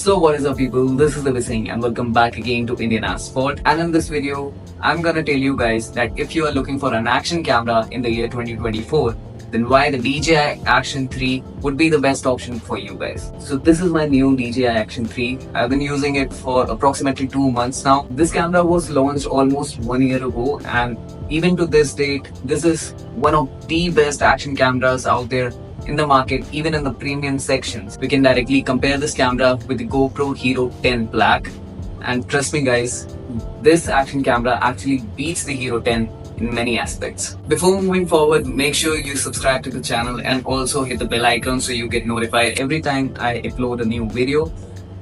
So what is up people, this is Divi Singh and welcome back again to Indian Asphalt, and in this video I'm gonna tell you guys that if you are looking for an action camera in the year 2024, then why the DJI Action 3 would be the best option for you guys. So this is my new DJI Action 3. I've been using it for approximately 2 months now. This camera was launched almost 1 year ago, and even to this date, this is one of the best action cameras out there in the market, even in the premium sections. We can directly compare this camera with the GoPro Hero 10 Black, and trust me guys, this action camera actually beats the Hero 10 in many aspects. Before moving forward, make sure you subscribe to the channel and also hit the bell icon so you get notified every time I upload a new video.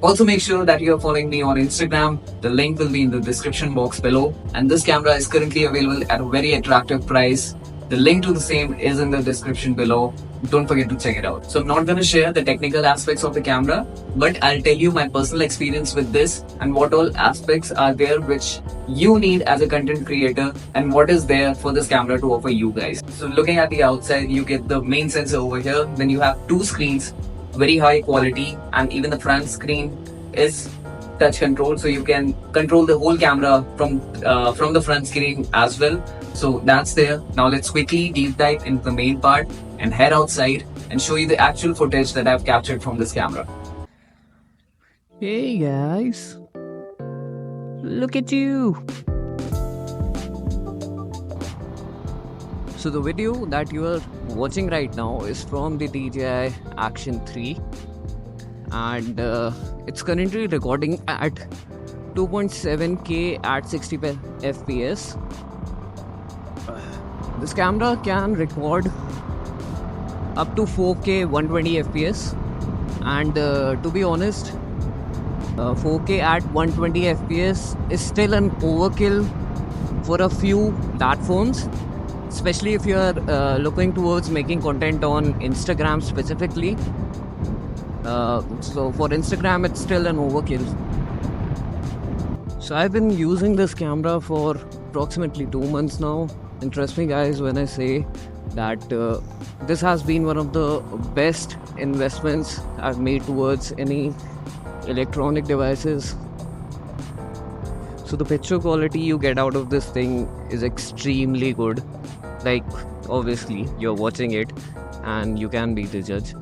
Also make sure that you are following me on Instagram. The link will be in the description box below, and this camera is currently available at a very attractive price. The link to the same is in the description below. Don't forget to check it out. So I'm not going to share the technical aspects of the camera, but I'll tell you my personal experience with this and what all aspects are there which you need as a content creator and what is there for this camera to offer you guys. So looking at the outside, you get the main sensor over here. Then you have two screens, very high quality, and even the front screen is touch control, so you can control the whole camera from the front screen as well. So that's there. Now let's quickly deep dive into the main part and head outside and show you the actual footage that I've captured from this camera. Hey guys, look at you. So the video that you are watching right now is from the DJI Action 3, and it's currently recording at 2.7K at 60 FPS. This camera can record up to 4K 120 FPS, and to be honest, 4K at 120 FPS is still an overkill for a few platforms, especially if you are looking towards making content on Instagram specifically. So for Instagram it's still an overkill. So I've been using this camera for approximately 2 months now, and trust me guys when I say that this has been one of the best investments I've made towards any electronic devices. So the picture quality you get out of this thing is extremely good. Like, obviously you're watching it and you can be the judge.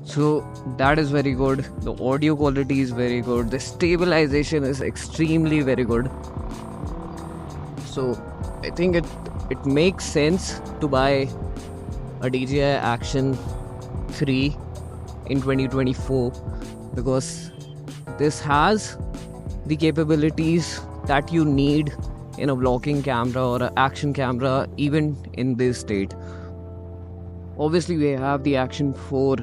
So that is very good. The audio quality is very good. The stabilization is extremely very good. So I think it makes sense to buy a DJI Action 3 in 2024 because this has the capabilities that you need in a vlogging camera or an action camera even in this state. Obviously we have the Action 4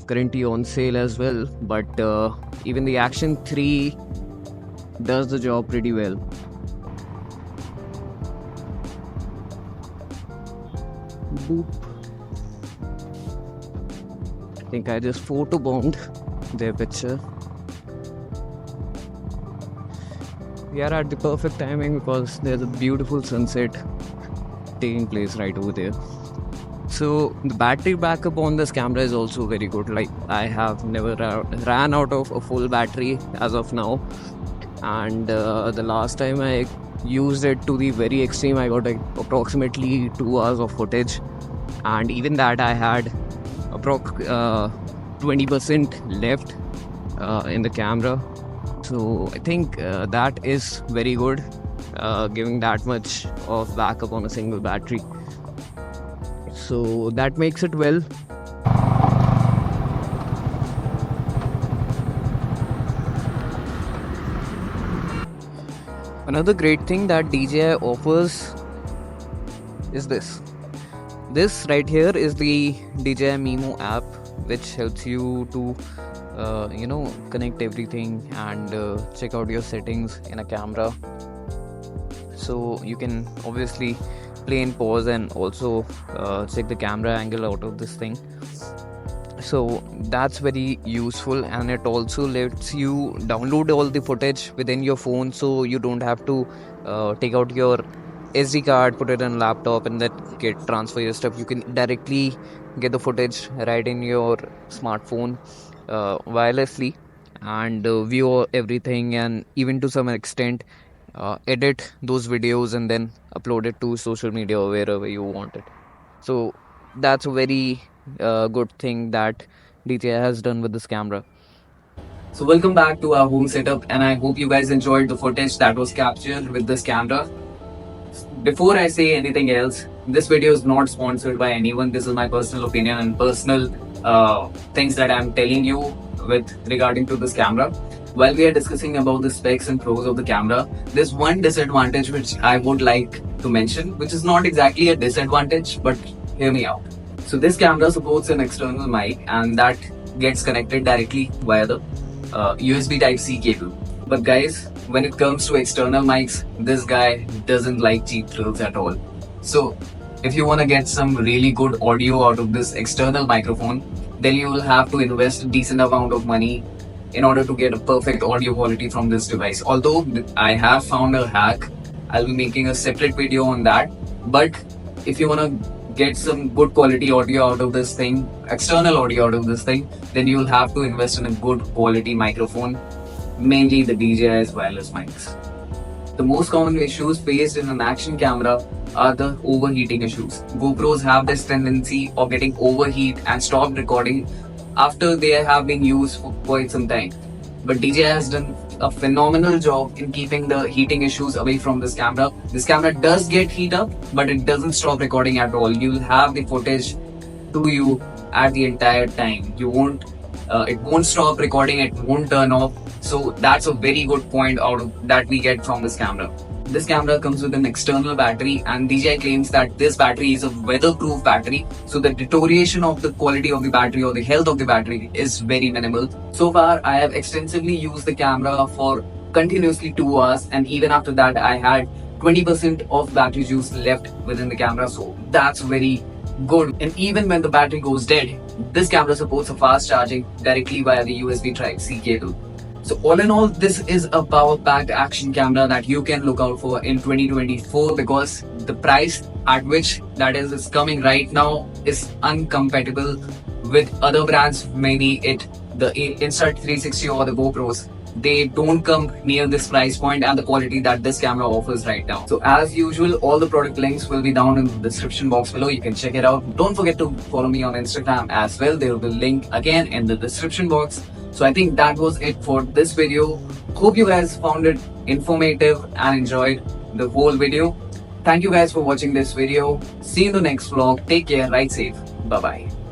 currently on sale as well, but even the Action 3 does the job pretty well. Boop. I think I just photobombed their picture. We are at the perfect timing because there's a beautiful sunset taking place right over there. So the battery backup on this camera is also very good. Like, I have never ran out of a full battery as of now, and the last time I used it to the very extreme, I got like approximately 2 hours of footage, and even that I had approx 20% left in the camera. So I think that is very good, giving that much of backup on a single battery. So that makes it well. Another great thing that DJI offers is this. This right here is the DJI Mimo app, which helps you to connect everything and check out your settings in a camera. So you can obviously play and pause and also check the camera angle out of this thing. So that's very useful, and it also lets you download all the footage within your phone, so you don't have to take out your SD card, put it on laptop and then transfer your stuff. You can directly get the footage right in your smartphone wirelessly, and view everything, and even to some extent edit those videos and then upload it to social media or wherever you want it. So that's a very good thing that DJI has done with this camera. So welcome back to our home setup, and I hope you guys enjoyed the footage that was captured with this camera. Before I say anything else, this video is not sponsored by anyone. This is my personal opinion and personal things that I'm telling you with regarding to this camera. While we are discussing about the specs and pros of the camera, there's one disadvantage which I would like to mention, which is not exactly a disadvantage, but hear me out. So this camera supports an external mic, and that gets connected directly via the USB Type-C cable. But guys, when it comes to external mics, this guy doesn't like cheap thrills at all. So if you want to get some really good audio out of this external microphone, then you will have to invest a decent amount of money in order to get a perfect audio quality from this device. Although I have found a hack, I'll be making a separate video on that. But if you want to get some good quality audio out of this thing, external audio out of this thing, then you'll have to invest in a good quality microphone, mainly the DJI's wireless mics. The most common issues faced in an action camera are the overheating issues. GoPros have this tendency of getting overheat and stop recording after they have been used for quite some time. But DJI has done a phenomenal job in keeping the heating issues away from this camera. This camera does get heat up, but it doesn't stop recording at all. You'll have the footage to you at the entire time. It won't stop recording, it won't turn off. So that's a very good point that we get from this camera. This camera comes with an external battery, and DJI claims that this battery is a weatherproof battery, so the deterioration of the quality of the battery or the health of the battery is very minimal. So far, I have extensively used the camera for continuously 2 hours, and even after that, I had 20% of battery juice left within the camera, so that's very good. And even when the battery goes dead, this camera supports a fast charging directly via the USB Type-C cable. So all in all, this is a power-packed action camera that you can look out for in 2024, because the price at which that is coming right now is uncompatible with other brands, maybe the Insta360 or the GoPros. They don't come near this price point and the quality that this camera offers right now. So as usual, all the product links will be down in the description box below. You can check it out. Don't forget to follow me on Instagram as well. There will be a link again in the description box. So I think that was it for this video. Hope you guys found it informative and enjoyed the whole video. Thank you guys for watching this video. See you in the next vlog. Take care, ride safe. Bye bye.